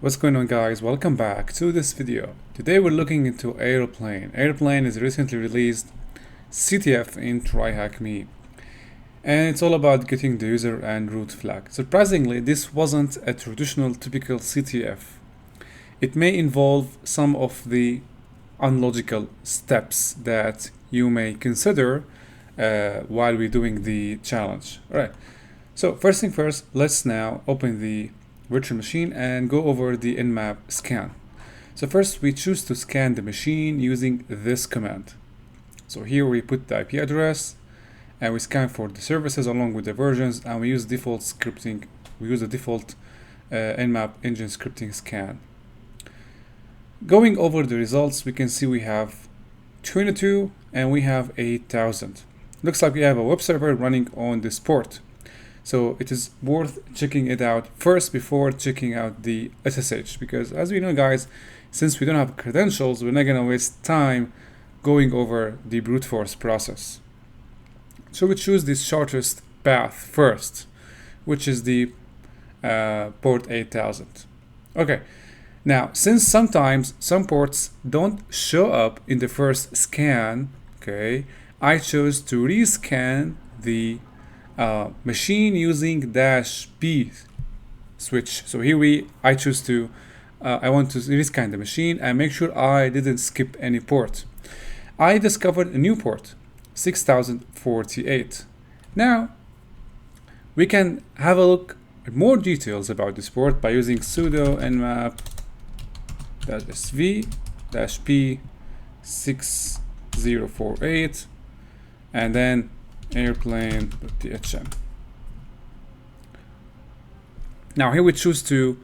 What's going on, guys? Welcome back to this video. Today we're looking into Airplane. Airplane is recently released CTF in TryHackMe, and it's all about getting the user and root flag. Surprisingly, this wasn't a traditional typical CTF. It may involve some of the unlogical steps that you may consider while we're doing the challenge. All right, so first thing first, let's now open the virtual machine and go over the nmap scan. So first we choose to scan the machine using this command. So here we put the IP address and we scan for the services along with the versions, and we use default scripting. We use the default nmap engine scripting scan. Going over the results, we can see we have 22 and we have 8,000. Looks like we have a web server running on this port. So it is worth checking it out first before checking out the SSH, because as we know, guys, since we don't have credentials, we're not going to waste time going over the brute force process. So we choose the shortest path first, which is the port 8000. Okay, now since sometimes some ports don't show up in the first scan, okay, I chose to rescan the machine using -p switch. So here I choose to I want to rescan the machine and make sure I didn't skip any port. I discovered a new port, 6048. Now we can have a look at more details about this port by using sudo nmap -sv-p 6048 and then airplane.thm. Now here we choose to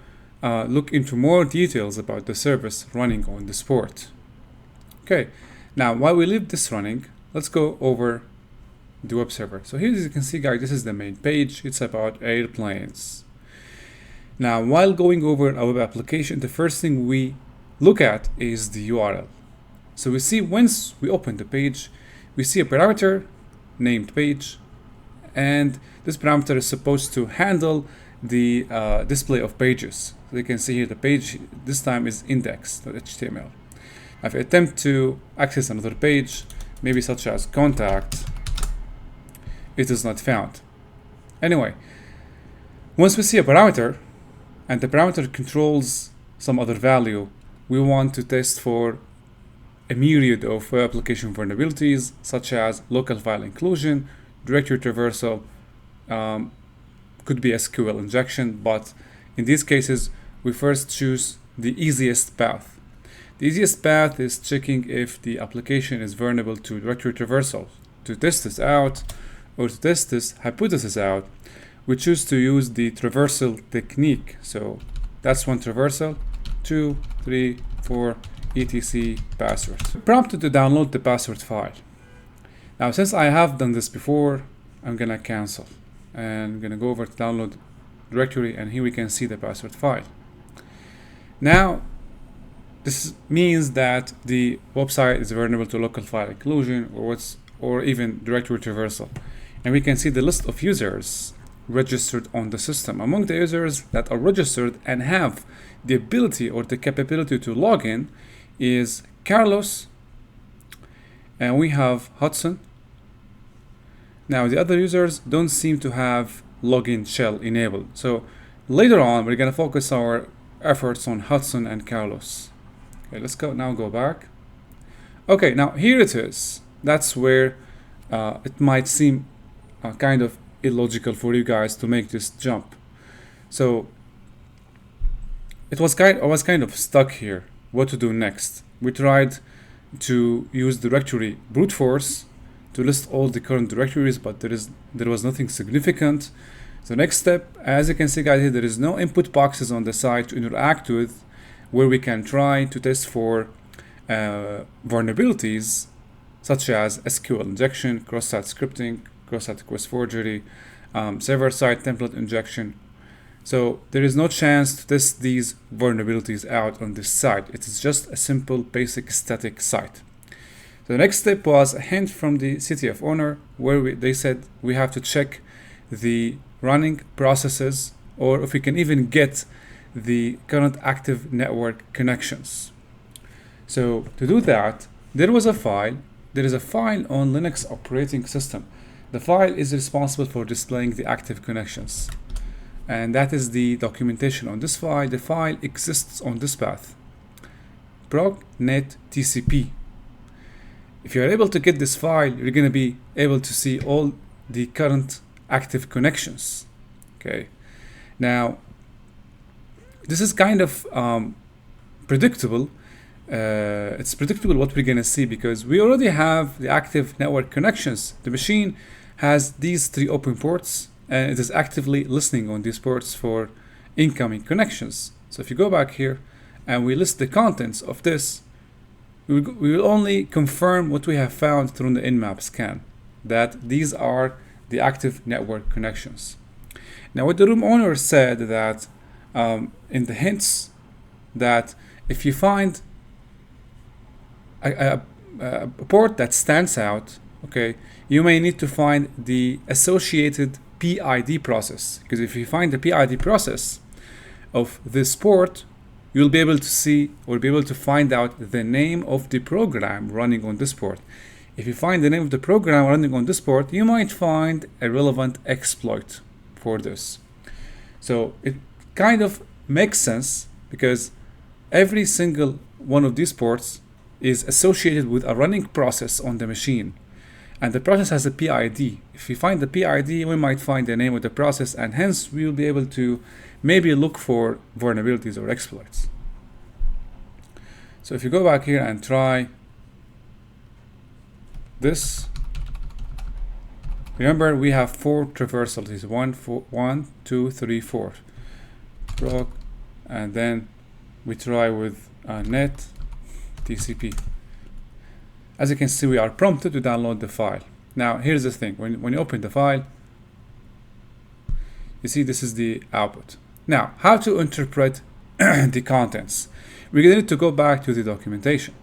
look into more details about the service running on this port. Okay, now while we leave this running, let's go over the web server. So here, as you can see, guys, this is the main page. It's about airplanes. Now while going over our web application, the first thing we look at is the URL. So we see, once we open the page, we see a parameter named page, and this parameter is supposed to handle the display of pages. So you can see here the page this time is index.html. If I attempt to access another page, maybe such as contact, it is not found. Anyway, once we see a parameter and the parameter controls some other value, we want to test for a myriad of application vulnerabilities, such as local file inclusion, directory traversal, could be SQL injection, but in these cases we first choose the easiest path. The easiest path is checking if the application is vulnerable to directory traversal. To test this out, or to test this hypothesis out, we choose to use the traversal technique. So that's one traversal, 2, 3, 4, etc password. Prompted to download the password file. Now since I have done this before, I'm gonna cancel and I'm gonna go over to download directory, and here we can see the password file. Now this means that the website is vulnerable to local file inclusion or even directory traversal, and we can see the list of users registered on the system. Among the users that are registered and have the ability or the capability to log in is Carlos, and we have Hudson. Now the other users don't seem to have login shell enabled, so later on we're going to focus our efforts on Hudson and Carlos. Okay, let's go back. Okay, now here it is. That's where it might seem kind of illogical for you guys to make this jump. So I was kind of stuck here. What to do next? We tried to use directory brute force to list all the current directories, but there was nothing significant. So next step, as you can see, guys, here there is no input boxes on the site to interact with, where we can try to test for vulnerabilities such as SQL injection, cross-site scripting, cross-site request forgery, server-side template injection. So there is no chance to test these vulnerabilities out on this site. It is just a simple basic static site. So the next step was a hint from the CTF owner, where they said we have to check the running processes, or if we can even get the current active network connections. So to do that, there is a file on Linux operating system. The file is responsible for displaying the active connections, and that is the documentation on this file. The file exists on this path, procnet TCP. If you're able to get this file, you're going to be able to see all the current active connections. Okay, now this is kind of predictable. It's predictable what we're going to see because we already have the active network connections. The machine has these 3 open ports, and it is actively listening on these ports for incoming connections. So if you go back here and we list the contents of this, we will only confirm what we have found through the nmap scan, that these are the active network connections. Now what the room owner said that in the hints, that if you find a port that stands out, okay, you may need to find the associated PID process, because if you find the PID process of this port, you'll be able to see or be able to find out the name of the program running on this port. If you find the name of the program running on this port, you might find a relevant exploit for this. So it kind of makes sense because every single one of these ports is associated with a running process on the machine, and the process has a PID. If we find the PID, we might find the name of the process, and hence we will be able to maybe look for vulnerabilities or exploits. So if you go back here and try this, remember we have 4 traversals. 1, 2, 3, 4. Proc, and then we try with net TCP. As you can see, we are prompted to download the file. Now here's the thing, when you open the file, you see this is the output. Now, how to interpret the contents? We're going to go back to the documentation.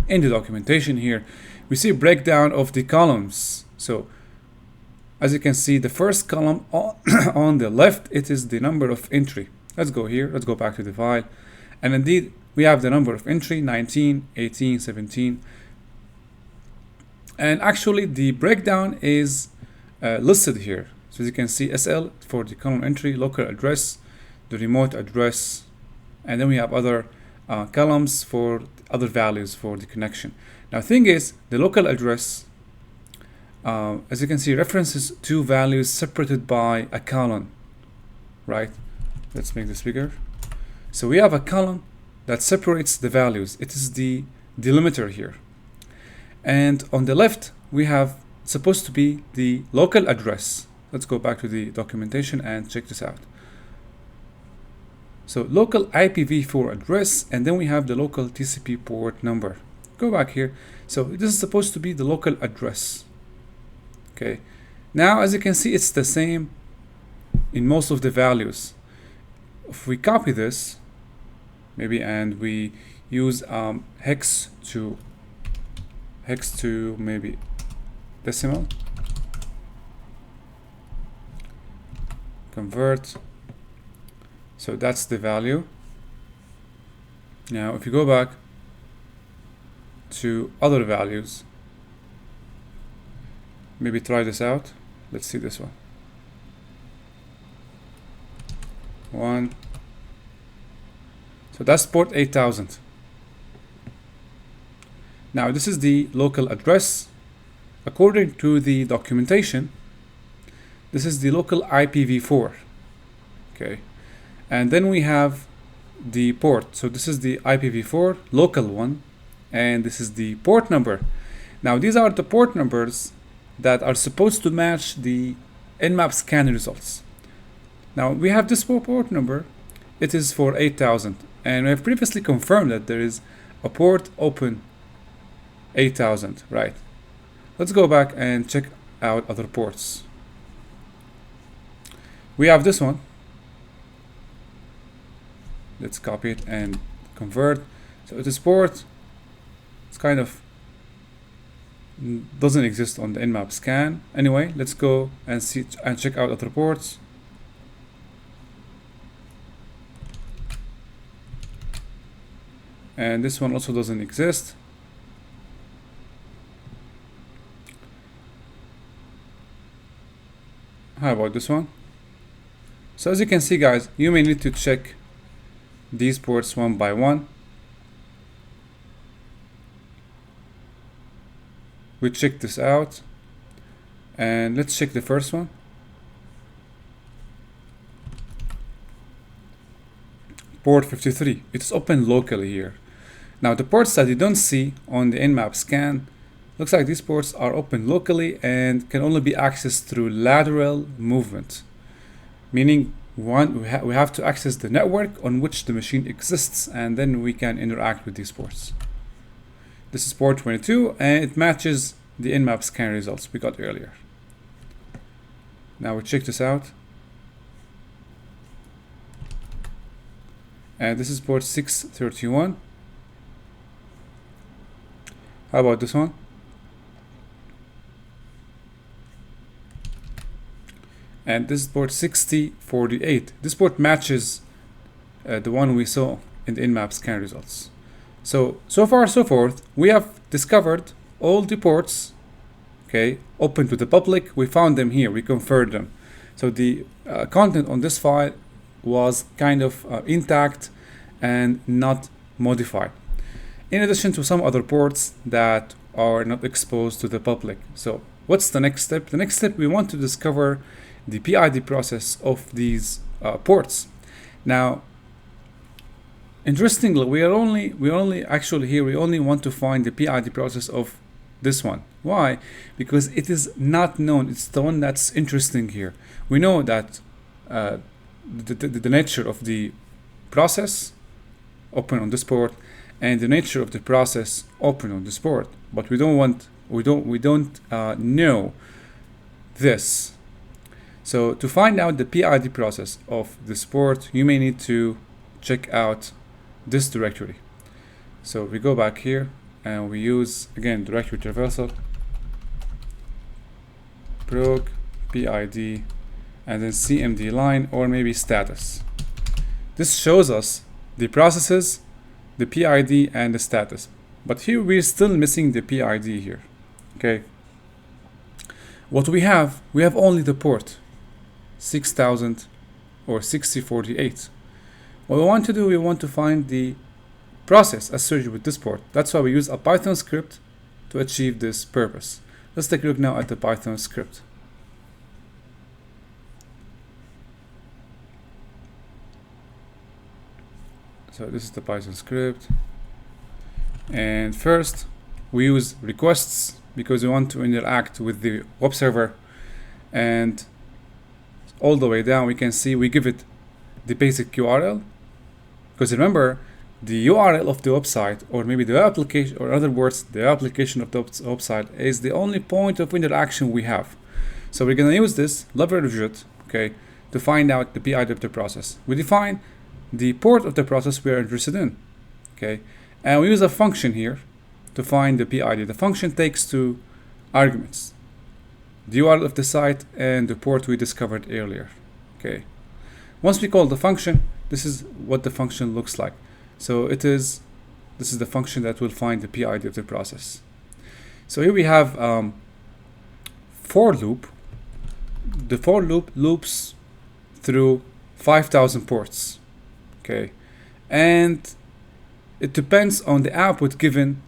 In the documentation here, we see a breakdown of the columns. So as you can see, the first column on the left, it is the number of entry. Let's go here, let's go back to the file, and indeed we have the number of entry 19, 18, 17, and actually the breakdown is listed here. So as you can see, SL for the column entry, local address, the remote address, and then we have other columns for other values for the connection. Now thing is, the local address, as you can see, references 2 values separated by a colon, right? Let's make this bigger. So we have a column that separates the values. It is the delimiter here. And on the left, we have supposed to be the local address. Let's go back to the documentation and check this out. So local IPv4 address, and then we have the local TCP port number. Go back here. So this is supposed to be the local address. Okay. Now, as you can see, it's the same in most of the values. If we copy this, maybe, and we use hex to maybe decimal, convert. So that's the value. Now if you go back to other values, maybe try this out. Let's see this one. 1. So that's port 8000. Now this is the local address. According to the documentation, this is the local IPv4. Okay. And then we have the port. So this is the IPv4 local one, and this is the port number. Now these are the port numbers that are supposed to match the nmap scan results. Now we have this port number. It is for 8000, and we have previously confirmed that there is a port open 8000, right? Let's go back and check out other ports. We have this one. Let's copy it and convert. So it is port. It's kind of doesn't exist on the nmap scan. Anyway, let's go and see and check out other ports. and this one also doesn't exist. How about this one? So as you can see, guys, you may need to check these ports one by one. We check this out, and let's check the first one. Port 53, it's open locally here. Now the ports that you don't see on the nmap scan, looks like these ports are open locally and can only be accessed through lateral movement, meaning we have to access the network on which the machine exists, and then we can interact with these ports. This is port 22, and it matches the nmap scan results we got earlier. Now we check this out, and this is port 631. How about this one? And this is port 6048. This port matches the one we saw in the nmap scan results. So far so forth, we have discovered all the ports, okay, open to the public. We found them here, we confirmed them. So the content on this file was kind of intact and not modified, in addition to some other ports that are not exposed to the public. So what's the next step? The next step, we want to discover the PID process of these ports. Now, interestingly, we only want to find the PID process of this one. Why? Because it is not known. It's the one that's interesting here. We know that the nature of the process open on this port and the nature of the process open on this port, but we don't know this. So to find out the PID process of this port, you may need to check out this directory. So we go back here and we use again directory traversal, prog PID, and then CMD line or maybe status. This shows us the processes, the PID, and the status. But here we're still missing the PID here. Okay. What we have only the port 6000 or 6048. What we want to do, we want to find the process associated with this port. That's why we use a Python script to achieve this purpose. Let's take a look now at the Python script. So this is the Python script, and first we use requests because we want to interact with the web server, and all the way down we can see we give it the basic URL, because remember the URL of the website, or maybe the application, or in other words the application of the website, is the only point of interaction we have. So we're going to use this leverage it, okay, to find out the PID of the process. We define the port of the process we are interested in, okay, and we use a function here to find the PID. The function takes two arguments, the URL of the site and the port we discovered earlier. Okay, once we call the function, this is what the function looks like. So this is the function that will find the PID of the process. So here we have for loop. The for loop loops through 5000 ports. Okay, and it depends on the output given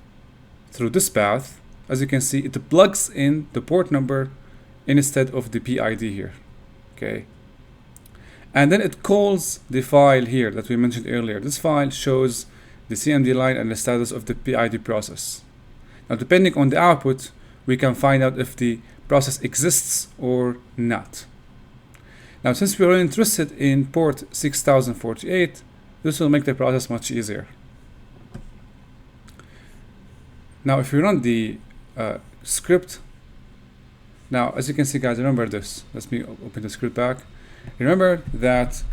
through this path. As you can see, it plugs in the port number instead of the PID here. Okay, and then it calls the file here that we mentioned earlier. This file shows the CMD line and the status of the PID process. Now, depending on the output, we can find out if the process exists or not. Now, since we are interested in port 6048, this will make the process much easier. Now, if we run the script, now as you can see, guys, remember this. Let me open the script back. Remember that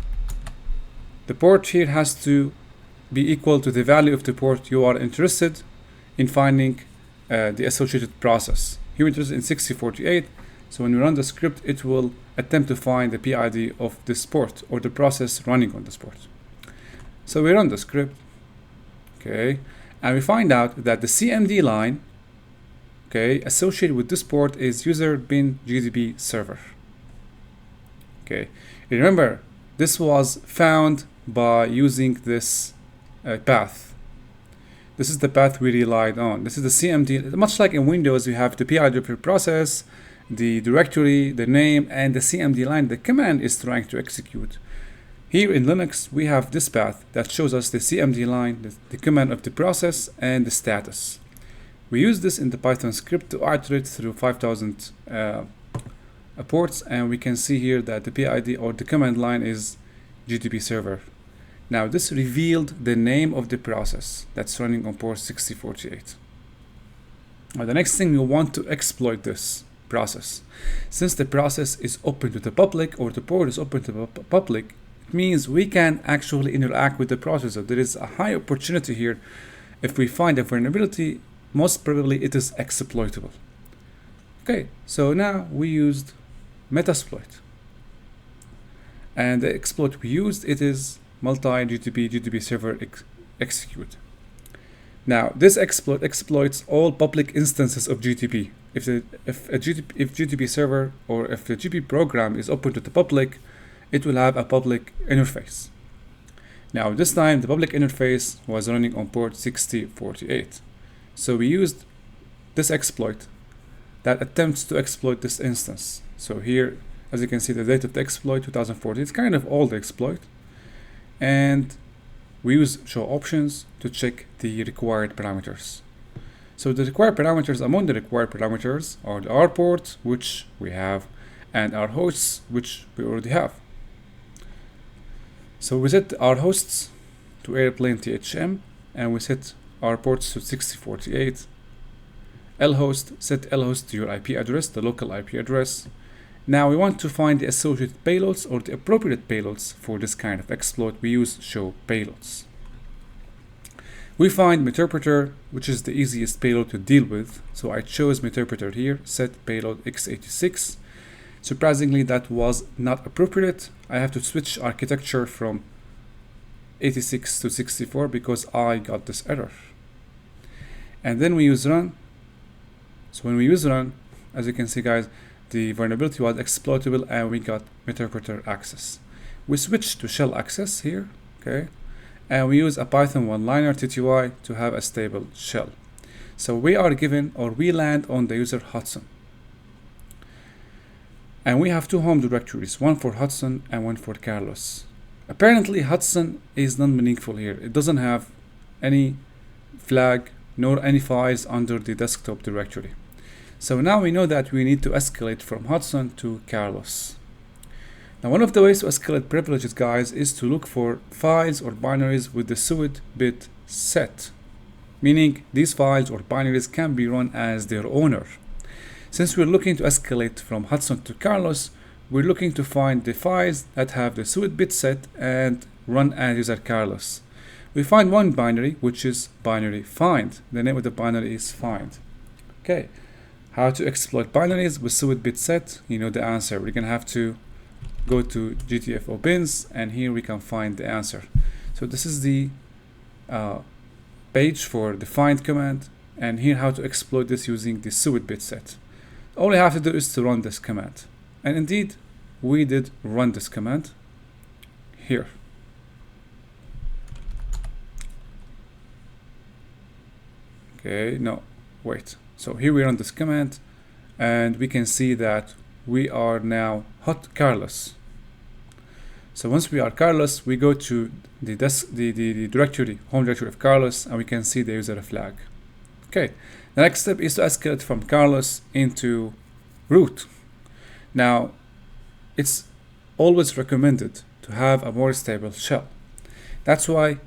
the port here has to be equal to the value of the port you are interested in finding the associated process. Here we're interested in 6048. So when we run the script, it will attempt to find the PID of this port or the process running on this port. So we run the script. Okay, and we find out that the CMD line, okay, associated with this port is user bin GDB server. Okay, remember this was found by using this path. This is the path we relied on. This is the CMD. Much like in Windows, you have the PID per process, the directory, the name, and the CMD line the command is trying to execute. Here in Linux, we have this path that shows us the CMD line, the command of the process, and the status. We use this in the Python script to iterate through 5,000 ports, and we can see here that the PID or the command line is GDB server. Now this revealed the name of the process that's running on port 6048. Now the next thing, we want to exploit this process. Since the process is open to the public, or the port is open to the public, it means we can actually interact with the processor. There is a high opportunity here. If we find a vulnerability, most probably it is exploitable. Okay, so now we used Metasploit, and the exploit we used, it is multi-GDB server execute. Now this exploit exploits all public instances of GDB. If GDB server or if the GDB program is open to the public, it will have a public interface. Now this time the public interface was running on port 6048. So we used this exploit that attempts to exploit this instance. So here, as you can see, the date of the exploit 2014. It's kind of old exploit, and we use show options to check the required parameters. So the required parameters, among the required parameters, are the R port, which we have, and our hosts, which we already have. So we set our hosts to Airplane THM, and we set our ports to 6048. lhost, set lhost to your IP address, the local IP address. Now we want to find the associated payloads or the appropriate payloads for this kind of exploit. We use show payloads. We find Meterpreter, which is the easiest payload to deal with. So I chose Meterpreter here, set payload x86. Surprisingly, that was not appropriate. I have to switch architecture from 86 to 64 because I got this error. And then we use run. So when we use run, as you can see, guys, the vulnerability was exploitable and we got Meterpreter access. We switch to shell access here, okay, and we use a Python one-liner TTY to have a stable shell. So we are given, or we land on the user Hudson, and we have two home directories, one for Hudson and one for Carlos. Apparently Hudson is non-meaningful here. It doesn't have any flag nor any files under the desktop directory. So now we know that we need to escalate from Hudson to Carlos. Now one of the ways to escalate privileges, guys, is to look for files or binaries with the SUID bit set, meaning these files or binaries can be run as their owner. Since we're looking to escalate from Hudson to Carlos, we're looking to find the files that have the SUID bit set and run as user Carlos. We find one binary, which is binary find. The name of the binary is find. Okay. How to exploit binaries with SUID bit set? You know the answer. We're gonna have to go to GTFO bins, and here we can find the answer. So this is the page for the find command, and here how to exploit this using the SUID bit set. All we have to do is to run this command, and indeed we did run this command here. Okay, no, wait. So here we run this command, and we can see that we are now hot Carlos. So once we are Carlos, we go to the directory, home directory of Carlos, and we can see the user flag. Okay, the next step is to escalate from Carlos into root. Now, it's always recommended to have a more stable shell. That's why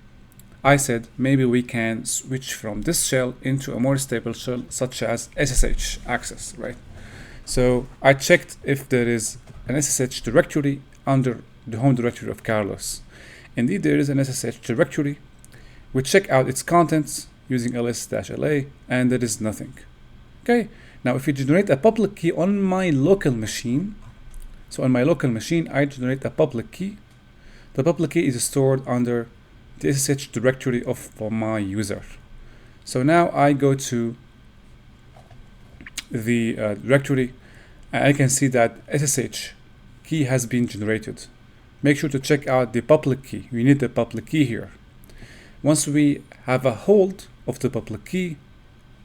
I said maybe we can switch from this shell into a more stable shell, such as SSH access, right? So I checked if there is an SSH directory under the home directory of Carlos. Indeed, there is an SSH directory. We check out its contents using ls-la, and there is nothing. Okay, now if you generate a public key on my local machine, so on my local machine, I generate a public key. The public key is stored under the SSH directory of my user. So now I go to the directory, and I can see that SSH key has been generated. Make sure to check out the public key. We need the public key here. Once we have a hold of the public key,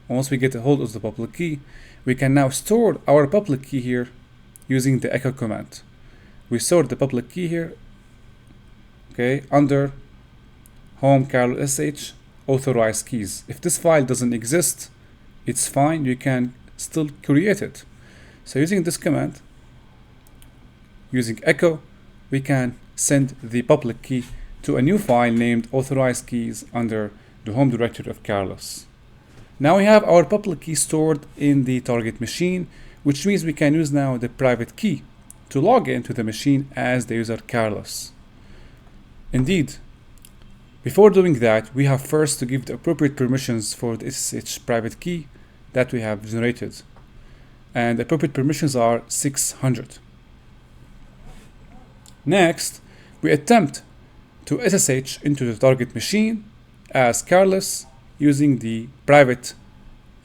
once we get a hold of the public key, we can now store our public key here using the echo command. We store the public key here, okay, under home Carlos SH authorized keys. If this file doesn't exist, it's fine, you can still create it. So using this command, using echo, we can send the public key to a new file named authorized keys under the home directory of Carlos. Now we have our public key stored in the target machine, which means we can use now the private key to log into the machine as the user Carlos. Indeed, before doing that, we have first to give the appropriate permissions for the SSH private key that we have generated. And the appropriate permissions are 600. Next, we attempt to SSH into the target machine as Carlos using the private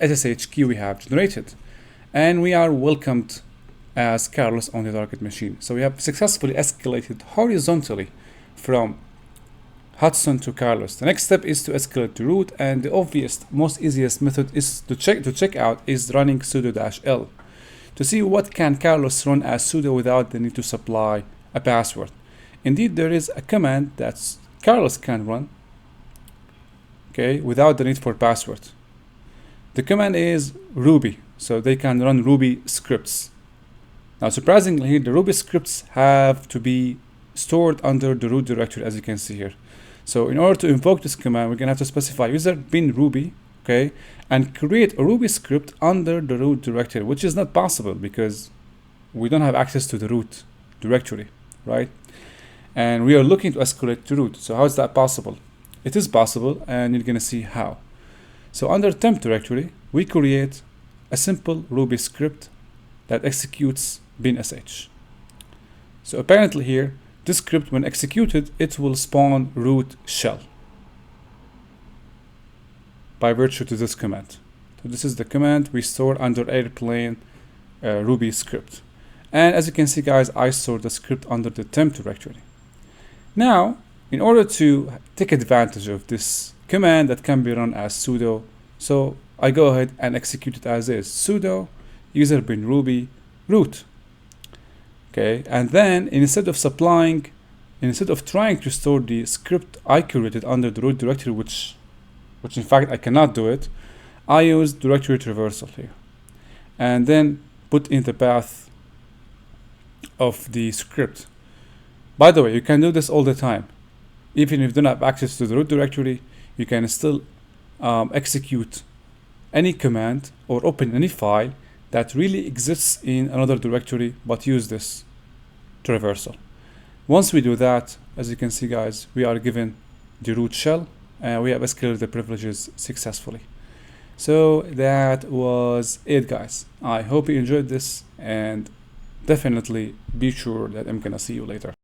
SSH key we have generated. And we are welcomed as Carlos on the target machine. So we have successfully escalated horizontally from Hudson to Carlos. The next step is to escalate to root, and the obvious, most easiest method is to check out is running sudo-l to see what can Carlos run as sudo without the need to supply a password. Indeed, there is a command that Carlos can run, okay, without the need for password. The command is Ruby, so they can run Ruby scripts. Now, surprisingly, the Ruby scripts have to be stored under the root directory, as you can see here. So in order to invoke this command, we're gonna have to specify user bin Ruby, okay, and create a Ruby script under the root directory, which is not possible because we don't have access to the root directory, right? And we are looking to escalate to root. So how is that possible? It is possible, and you're gonna see how. So under temp directory, we create a simple Ruby script that executes bin sh. So apparently here, this script, when executed, it will spawn root shell by virtue to this command. So this is the command we store under airplane Ruby script. And as you can see, guys, I stored the script under the temp directory. Now, in order to take advantage of this command that can be run as sudo, so I go ahead and execute it as is, sudo user bin Ruby root. Okay, and then instead of trying to store the script I created under the root directory, which in fact I cannot do it, I use directory traversal here, and then put in the path of the script. By the way, you can do this all the time. Even if you don't have access to the root directory, you can still execute any command or open any file that really exists in another directory, but use this traversal. Once we do that, as you can see, guys, we are given the root shell and we have escalated the privileges successfully. So that was it, guys. I hope you enjoyed this, and definitely be sure that I'm gonna see you later.